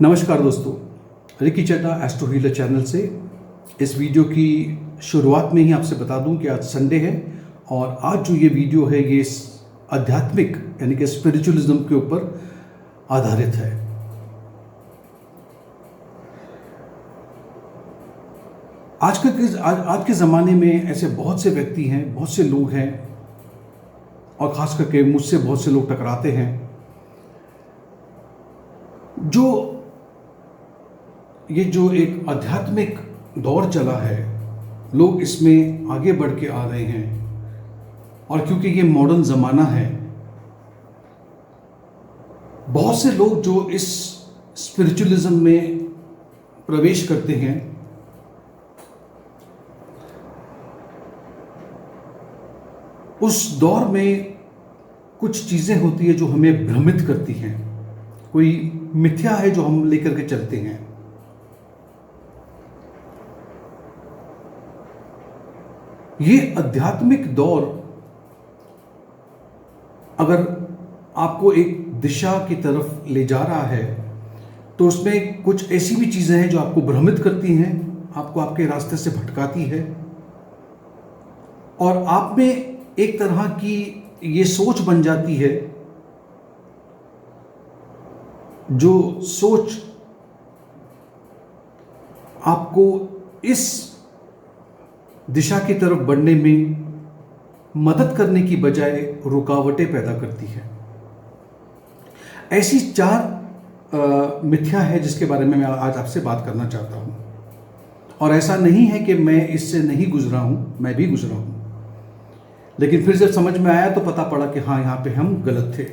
नमस्कार दोस्तों, Ricky Chadha astro healer channel से इस वीडियो की शुरुआत में ही आपसे बता दूं कि आज संडे है और आज जो ये वीडियो है ये आध्यात्मिक यानी कि स्पिरिचुअलिज्म के ऊपर आधारित है। आज के ज़माने में ऐसे बहुत से व्यक्ति हैं, बहुत से लोग हैं और ख़ास करके मुझसे बहुत से लोग टकराते हैं जो ये जो एक आध्यात्मिक दौर चला है, लोग इसमें आगे बढ़ के आ रहे हैं और क्योंकि ये मॉडर्न ज़माना है, बहुत से लोग जो इस स्पिरिचुअलिज्म में प्रवेश करते हैं उस दौर में कुछ चीज़ें होती है जो हमें भ्रमित करती हैं, कोई मिथ्या है जो हम लेकर के चलते हैं। ये आध्यात्मिक दौर अगर आपको एक दिशा की तरफ ले जा रहा है तो उसमें कुछ ऐसी भी चीज़ें हैं जो आपको भ्रमित करती हैं, आपको आपके रास्ते से भटकाती है और आप में एक तरह की ये सोच बन जाती है जो सोच आपको इस दिशा की तरफ बढ़ने में मदद करने की बजाय रुकावटें पैदा करती है। ऐसी चार मिथ्या है जिसके बारे में मैं आज आपसे बात करना चाहता हूं और ऐसा नहीं है कि मैं इससे नहीं गुजरा हूं, मैं भी गुजरा हूं, लेकिन फिर जब समझ में आया तो पता पड़ा कि हाँ, यहां पे हम गलत थे।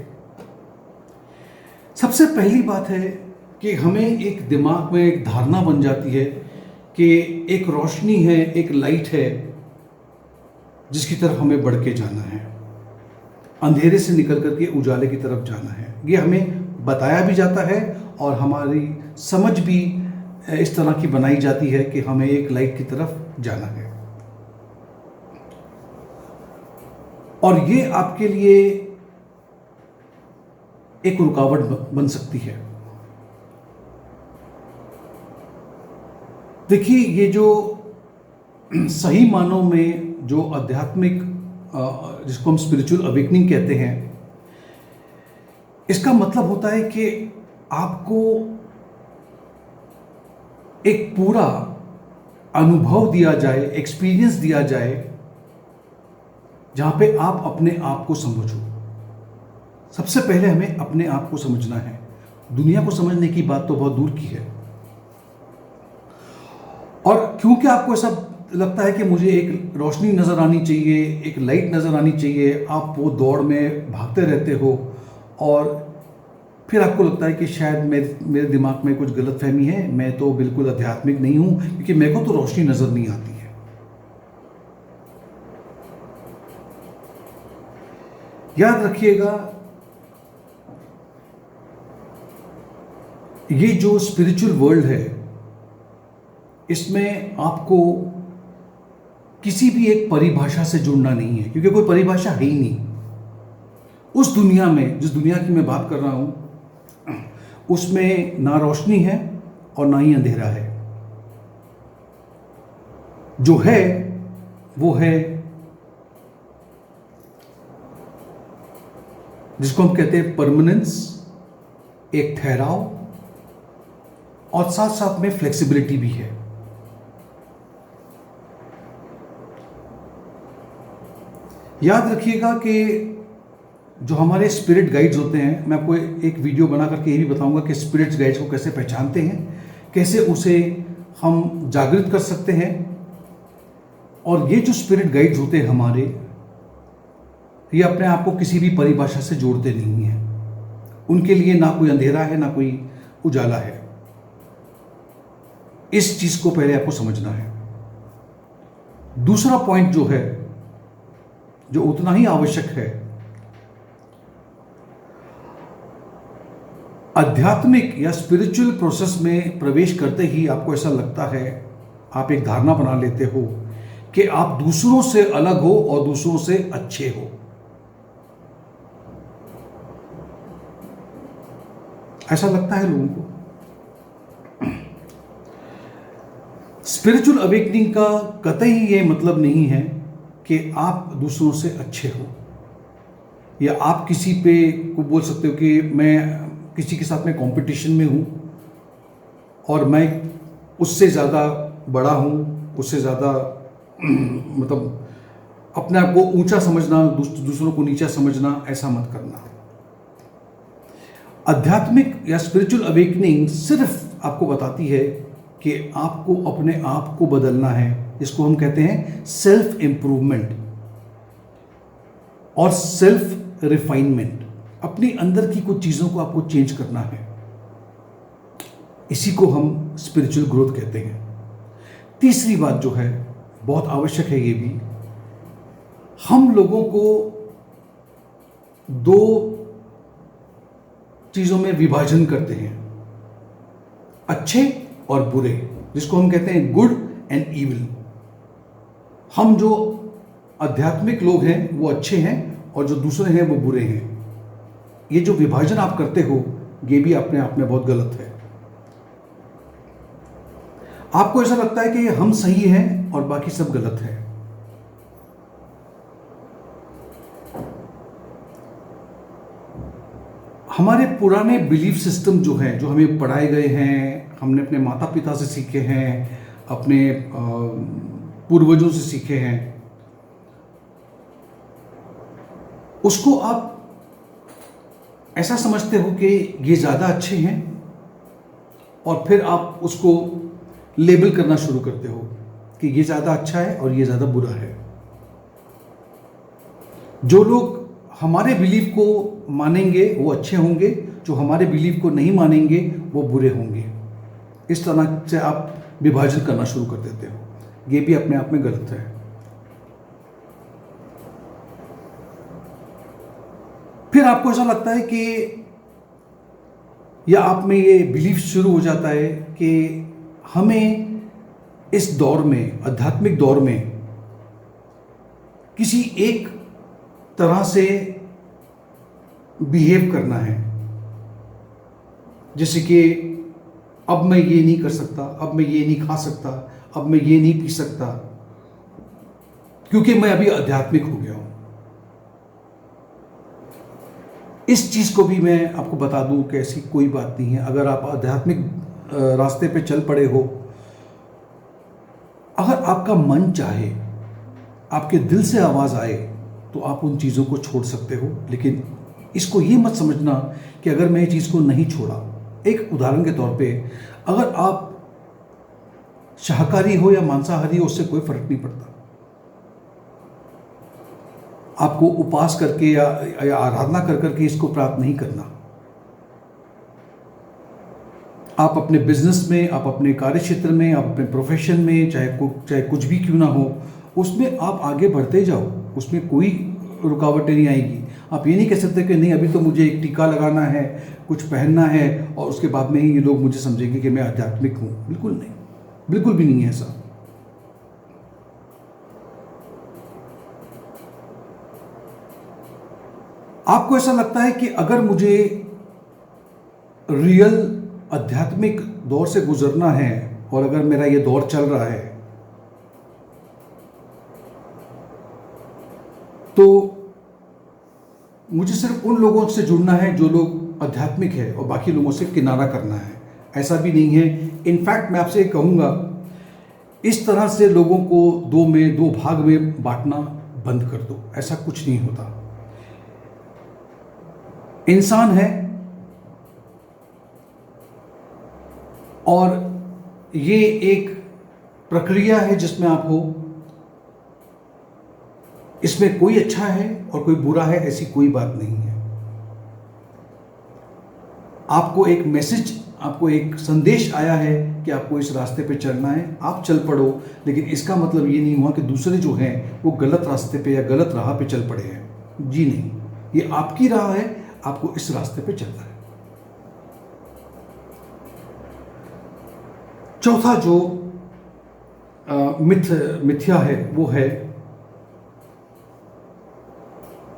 सबसे पहली बात है कि हमें एक दिमाग में एक धारणा बन जाती है कि एक रोशनी है, एक लाइट है जिसकी तरफ हमें बढ़ के जाना है, अंधेरे से निकल करके उजाले की तरफ जाना है। ये हमें बताया भी जाता है और हमारी समझ भी इस तरह की बनाई जाती है कि हमें एक लाइट की तरफ जाना है और ये आपके लिए एक रुकावट बन सकती है। देखिए, ये जो सही मानों में जो आध्यात्मिक जिसको हम स्पिरिचुअल अवेकनिंग कहते हैं, इसका मतलब होता है कि आपको एक पूरा अनुभव दिया जाए, एक्सपीरियंस दिया जाए जहां पे आप अपने आप को समझो। सबसे पहले हमें अपने आप को समझना है। दुनिया को समझने की बात तो बहुत दूर की है और क्योंकि आपको ऐसा लगता है कि मुझे एक रोशनी नज़र आनी चाहिए, एक लाइट नज़र आनी चाहिए, आप वो दौड़ में भागते रहते हो और फिर आपको लगता है कि शायद मेरे दिमाग में कुछ गलतफहमी है, मैं तो बिल्कुल आध्यात्मिक नहीं हूं क्योंकि मेरे को तो रोशनी नज़र नहीं आती है। याद रखिएगा, ये जो स्पिरिचुअल वर्ल्ड है इसमें आपको किसी भी एक परिभाषा से जुड़ना नहीं है क्योंकि कोई परिभाषा है ही नहीं। उस दुनिया में, जिस दुनिया की मैं बात कर रहा हूं, उसमें ना रोशनी है और ना ही अंधेरा है। जो है वो है जिसको हम कहते हैं परमानेंस, एक ठहराव और साथ साथ में फ्लेक्सिबिलिटी भी है। याद रखिएगा कि जो हमारे स्पिरिट गाइड्स होते हैं, मैं आपको एक वीडियो बना करके ये भी बताऊंगा कि स्पिरिट गाइड्स को कैसे पहचानते हैं, कैसे उसे हम जागृत कर सकते हैं। और ये जो स्पिरिट गाइड्स होते हैं हमारे, ये अपने आप को किसी भी परिभाषा से जोड़ते नहीं हैं। उनके लिए ना कोई अंधेरा है ना कोई उजाला है। इस चीज को पहले आपको समझना है। दूसरा पॉइंट जो है, जो उतना ही आवश्यक है, आध्यात्मिक या स्पिरिचुअल प्रोसेस में प्रवेश करते ही आपको ऐसा लगता है, आप एक धारणा बना लेते हो कि आप दूसरों से अलग हो और दूसरों से अच्छे हो। ऐसा लगता है लोगों को। स्पिरिचुअल अवेकनिंग का कतई ये मतलब नहीं है कि आप दूसरों से अच्छे हो, या आप किसी पे को बोल सकते हो कि मैं किसी के साथ में कंपटीशन में हूँ और मैं उससे ज़्यादा बड़ा हूँ, उससे ज़्यादा मतलब अपने आप को ऊंचा समझना, दूसरों को नीचा समझना, ऐसा मत करना। आध्यात्मिक या स्पिरिचुअल अवेकनिंग सिर्फ आपको बताती है कि आपको अपने आप को बदलना है। इसको हम कहते हैं सेल्फ इंप्रूवमेंट और सेल्फ रिफाइनमेंट। अपनी अंदर की कुछ चीज़ों को आपको चेंज करना है। इसी को हम स्पिरिचुअल ग्रोथ कहते हैं। तीसरी बात जो है, बहुत आवश्यक है ये भी, हम लोगों को दो चीज़ों में विभाजन करते हैं, अच्छे और बुरे, जिसको हम कहते हैं गुड एंड इविल। हम जो आध्यात्मिक लोग हैं वो अच्छे हैं और जो दूसरे हैं वो बुरे हैं। ये जो विभाजन आप करते हो ये भी अपने आप में बहुत गलत है। आपको ऐसा लगता है कि हम सही हैं और बाकी सब गलत है। हमारे पुराने बिलीफ सिस्टम जो हैं, जो हमें पढ़ाए गए हैं, हमने अपने माता पिता से सीखे हैं, अपने पूर्वजों से सीखे हैं, उसको आप ऐसा समझते हो कि ये ज़्यादा अच्छे हैं और फिर आप उसको लेबल करना शुरू करते हो कि ये ज़्यादा अच्छा है और ये ज़्यादा बुरा है। जो लोग हमारे बिलीफ को मानेंगे वो अच्छे होंगे, जो हमारे बिलीफ को नहीं मानेंगे वो बुरे होंगे। इस तरह से आप विभाजन करना शुरू कर देते हो। ये भी अपने आप में गलत है। फिर आपको ऐसा लगता है कि, या आप में ये बिलीफ शुरू हो जाता है कि हमें इस दौर में, आध्यात्मिक दौर में, किसी एक तरह से बिहेव करना है। जैसे कि अब मैं ये नहीं कर सकता, अब मैं ये नहीं खा सकता, अब मैं ये नहीं पी सकता, क्योंकि मैं अभी आध्यात्मिक हो गया हूं। इस चीज़ को भी मैं आपको बता दूं कि ऐसी कोई बात नहीं है। अगर आप आध्यात्मिक रास्ते पे चल पड़े हो, अगर आपका मन चाहे, आपके दिल से आवाज़ आए, तो आप उन चीज़ों को छोड़ सकते हो। लेकिन इसको ये मत समझना कि अगर मैं ये चीज़ को नहीं छोड़ा, एक उदाहरण के तौर पे, अगर आप शाकाहारी हो या मांसाहारी हो, उससे कोई फर्क नहीं पड़ता। आपको उपास करके या आराधना कर करके इसको प्राप्त नहीं करना। आप अपने बिजनेस में, आप अपने कार्य क्षेत्र में, आप अपने प्रोफेशन में, चाहे कुछ भी क्यों ना हो, उसमें आप आगे बढ़ते जाओ, उसमें कोई रुकावटें नहीं आएगी। आप ये नहीं कह सकते कि नहीं, अभी तो मुझे एक टीका लगाना है, कुछ पहनना है और उसके बाद में ही ये लोग मुझे समझेंगे कि मैं आध्यात्मिक हूँ। बिल्कुल नहीं, बिल्कुल भी नहीं है ऐसा। आपको ऐसा लगता है कि अगर मुझे रियल आध्यात्मिक दौर से गुजरना है और अगर मेरा ये दौर चल रहा है, तो मुझे सिर्फ उन लोगों से जुड़ना है जो लोग आध्यात्मिक है और बाकी लोगों से किनारा करना है। ऐसा भी नहीं है। इनफैक्ट मैं आपसे कहूँगा, इस तरह से लोगों को दो भाग में बांटना बंद कर दो। ऐसा कुछ नहीं होता। इंसान है और ये एक प्रक्रिया है जिसमें आप हो। इसमें कोई अच्छा है और कोई बुरा है, ऐसी कोई बात नहीं है। आपको एक मैसेज, आपको एक संदेश आया है कि आपको इस रास्ते पे चलना है, आप चल पड़ो। लेकिन इसका मतलब ये नहीं हुआ कि दूसरे जो हैं वो गलत रास्ते पे या गलत राह पे चल पड़े हैं। जी नहीं, ये आपकी राह है, आपको इस रास्ते पे चलना है। चौथा जो मिथ्या है वो है,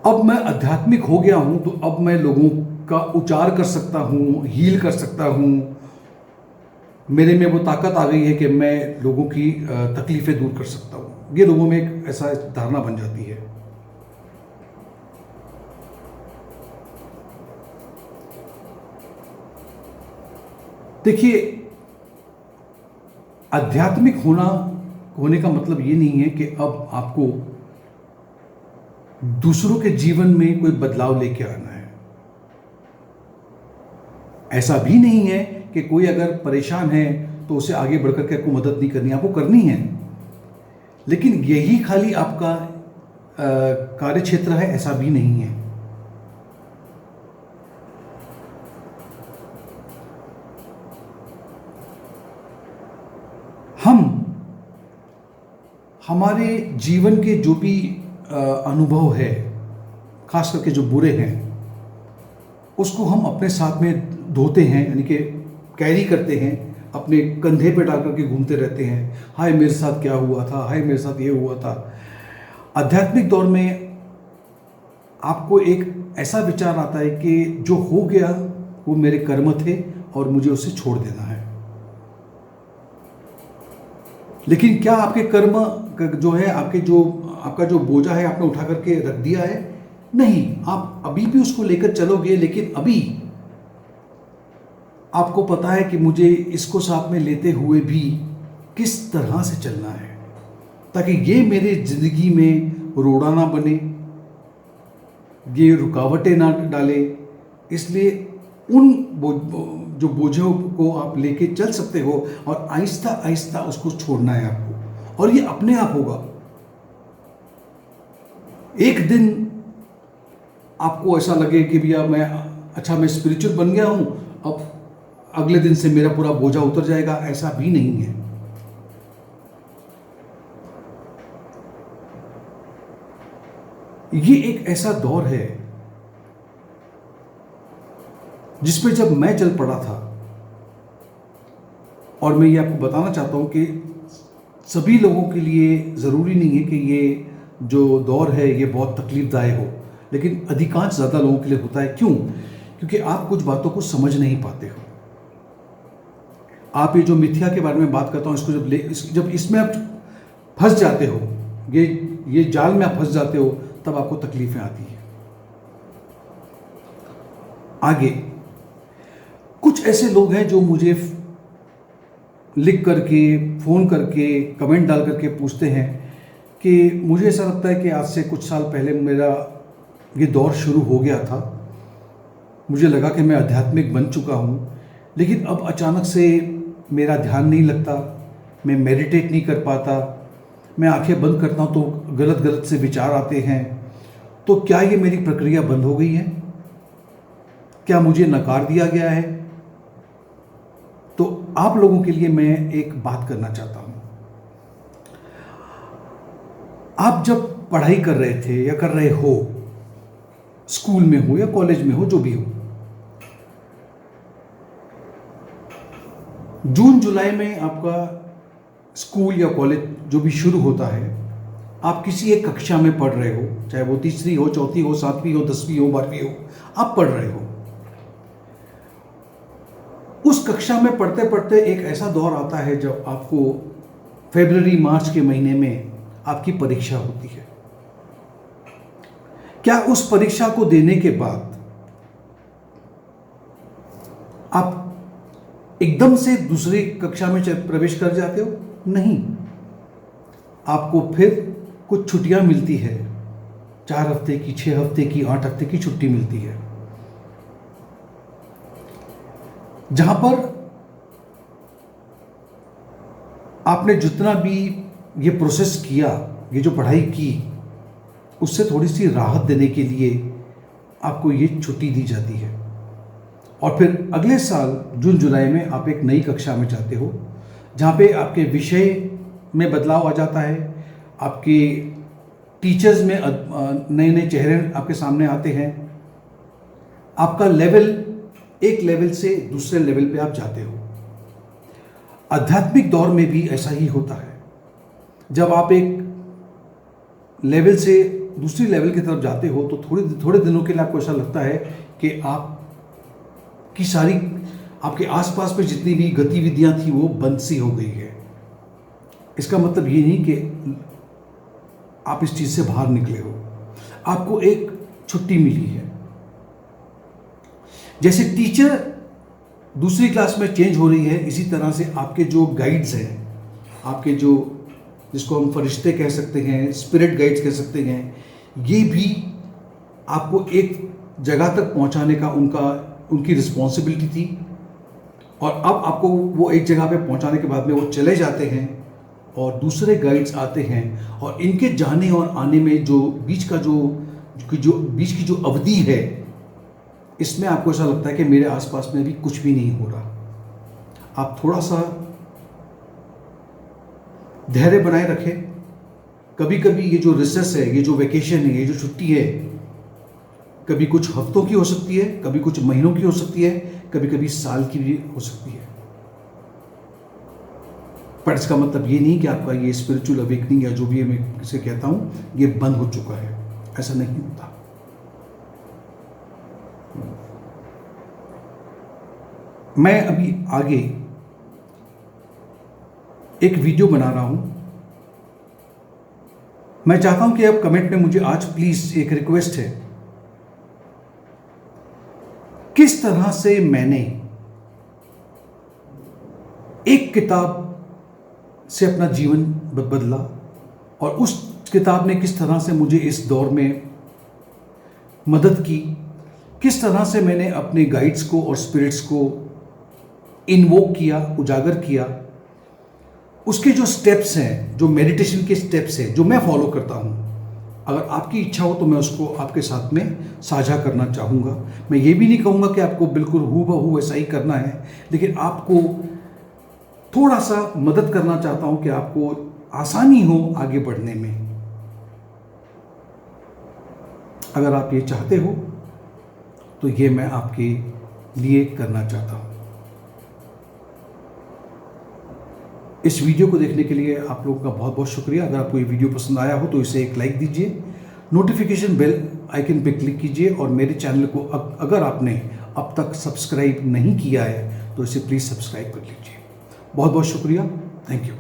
अब मैं आध्यात्मिक हो गया हूं तो अब मैं लोगों का उच्चार कर सकता हूं, हील कर सकता हूं, मेरे में वो ताकत आ गई है कि मैं लोगों की तकलीफ़ें दूर कर सकता हूँ। ये लोगों में एक ऐसा धारणा बन जाती है। देखिए, आध्यात्मिक होने का मतलब ये नहीं है कि अब आपको दूसरों के जीवन में कोई बदलाव लेके आना है। ऐसा भी नहीं है कि कोई अगर परेशान है तो उसे आगे बढ़कर के आपको मदद नहीं करनी, आपको करनी है, लेकिन यही खाली आपका कार्य क्षेत्र है, ऐसा भी नहीं है। हम हमारे जीवन के जो भी अनुभव है, खास करके जो बुरे हैं, उसको हम अपने साथ में ढोते हैं, यानी कि कैरी करते हैं, अपने कंधे पे डाल करके घूमते रहते हैं। हाय मेरे साथ क्या हुआ था, हाय मेरे साथ ये हुआ था। आध्यात्मिक दौर में आपको एक ऐसा विचार आता है कि जो हो गया वो मेरे कर्म थे और मुझे उसे छोड़ देना है। लेकिन क्या आपके कर्म जो है, आपका जो बोझा है, आपने उठा करके रख दिया है? नहीं, आप अभी भी उसको लेकर चलोगे, लेकिन अभी आपको पता है कि मुझे इसको साथ में लेते हुए भी किस तरह से चलना है, ताकि ये मेरे जिंदगी में रोड़ा ना बने, ये रुकावटें ना डाले। इसलिए उन जो बोझों को आप लेके चल सकते हो और आहिस्ता आहिस्ता उसको छोड़ना है आपको, और ये अपने आप होगा। एक दिन आपको ऐसा लगे कि भैया मैं स्पिरिचुअल बन गया हूं, अब अगले दिन से मेरा पूरा बोझा उतर जाएगा, ऐसा भी नहीं है। ये एक ऐसा दौर है जिसपे जब मैं चल पड़ा था, और मैं ये आपको बताना चाहता हूं कि सभी लोगों के लिए ज़रूरी नहीं है कि ये जो दौर है ये बहुत तकलीफदायक हो, लेकिन अधिकांश ज़्यादा लोगों के लिए होता है। क्यों? क्योंकि आप कुछ बातों को समझ नहीं पाते हो। आप ये जो मिथ्या के बारे में बात करता हूँ, इसको जब इसमें आप फंस जाते हो, ये जाल में आप फंस जाते हो, तब आपको तकलीफें आती हैं। आगे कुछ ऐसे लोग हैं जो मुझे लिख करके, फ़ोन करके, कमेंट डाल करके पूछते हैं कि मुझे ऐसा लगता है कि आज से कुछ साल पहले मेरा ये दौर शुरू हो गया था, मुझे लगा कि मैं आध्यात्मिक बन चुका हूँ, लेकिन अब अचानक से मेरा ध्यान नहीं लगता, मैं मेडिटेट नहीं कर पाता, मैं आंखें बंद करता हूँ तो गलत गलत से विचार आते हैं। तो क्या ये मेरी प्रक्रिया बंद हो गई है? क्या मुझे नकार दिया गया है? तो आप लोगों के लिए मैं एक बात करना चाहता हूँ। आप जब पढ़ाई कर रहे थे या कर रहे हो, स्कूल में हो या कॉलेज में हो, जो भी हो, जून जुलाई में आपका स्कूल या कॉलेज जो भी शुरू होता है, आप किसी एक कक्षा में पढ़ रहे हो, चाहे वो तीसरी हो, चौथी हो, सातवीं हो, 10वीं हो, 12वीं हो, आप पढ़ रहे हो। उस कक्षा में पढ़ते पढ़ते एक ऐसा दौर आता है जब आपको फरवरी मार्च के महीने में आपकी परीक्षा होती है। क्या उस परीक्षा को देने के बाद आप एकदम से दूसरी कक्षा में प्रवेश कर जाते हो? नहीं, आपको फिर कुछ छुट्टियां मिलती है, 4 हफ्ते की, 6 हफ्ते की, 8 हफ्ते की छुट्टी मिलती है, जहां पर आपने जितना भी ये प्रोसेस किया, ये जो पढ़ाई की, उससे थोड़ी सी राहत देने के लिए आपको ये छुट्टी दी जाती है। और फिर अगले साल जून जुलाई में आप एक नई कक्षा में जाते हो, जहाँ पे आपके विषय में बदलाव आ जाता है, आपके टीचर्स में नए नए चेहरे आपके सामने आते हैं, आपका लेवल एक लेवल से दूसरे लेवल पे आप जाते हो। आध्यात्मिक दौर में भी ऐसा ही होता है। जब आप एक लेवल से दूसरी लेवल की तरफ जाते हो तो थोड़े दिनों के लिए आपको ऐसा लगता है कि आपके आसपास में जितनी भी गतिविधियां थी वो बंद सी हो गई है। इसका मतलब ये नहीं कि आप इस चीज से बाहर निकले हो, आपको एक छुट्टी मिली है। जैसे टीचर दूसरी क्लास में चेंज हो रही है, इसी तरह से आपके जो गाइड्स हैं, आपके जो जिसको हम फरिश्ते कह सकते हैं, स्पिरिट गाइड्स कह सकते हैं, ये भी आपको एक जगह तक पहुंचाने का उनकी रिस्पॉन्सिबिलिटी थी। और अब आपको वो एक जगह पे पहुंचाने के बाद में वो चले जाते हैं और दूसरे गाइड्स आते हैं, और इनके जाने और आने में जो बीच की जो अवधि है, इसमें आपको ऐसा लगता है कि मेरे आसपास में भी कुछ भी नहीं हो रहा। आप थोड़ा सा धैर्य बनाए रखें। कभी कभी ये जो रिसेस है, ये जो वेकेशन है, ये जो छुट्टी है, कभी कुछ हफ्तों की हो सकती है, कभी कुछ महीनों की हो सकती है, कभी कभी साल की भी हो सकती है। पर इसका मतलब ये नहीं कि आपका ये स्पिरिचुअल अवेकनिंग या जो भी मैं इसे कहता हूं, ये बंद हो चुका है। ऐसा नहीं होता। मैं अभी आगे एक वीडियो बना रहा हूं। मैं चाहता हूं कि आप कमेंट में मुझे आज प्लीज, एक रिक्वेस्ट है, किस तरह से मैंने एक किताब से अपना जीवन बदला और उस किताब ने किस तरह से मुझे इस दौर में मदद की, किस तरह से मैंने अपने गाइड्स को और स्पिरिट्स को इन्वोक किया, उजागर किया। उसके जो स्टेप्स हैं, जो मेडिटेशन के स्टेप्स हैं, जो मैं फॉलो करता हूं, अगर आपकी इच्छा हो तो मैं उसको आपके साथ में साझा करना चाहूँगा। मैं ये भी नहीं कहूँगा कि आपको बिल्कुल हूबहू ऐसा ही करना है, लेकिन आपको थोड़ा सा मदद करना चाहता हूँ कि आपको आसानी हो आगे बढ़ने में। अगर आप ये चाहते हो तो ये मैं आपके लिए करना चाहता हूँ। इस वीडियो को देखने के लिए आप लोगों का बहुत बहुत शुक्रिया। अगर आपको ये वीडियो पसंद आया हो तो इसे एक लाइक दीजिए, नोटिफिकेशन बेल आइकन पे क्लिक कीजिए, और मेरे चैनल को अगर आपने अब तक सब्सक्राइब नहीं किया है तो इसे प्लीज़ सब्सक्राइब कर लीजिए। बहुत बहुत शुक्रिया। Thank you.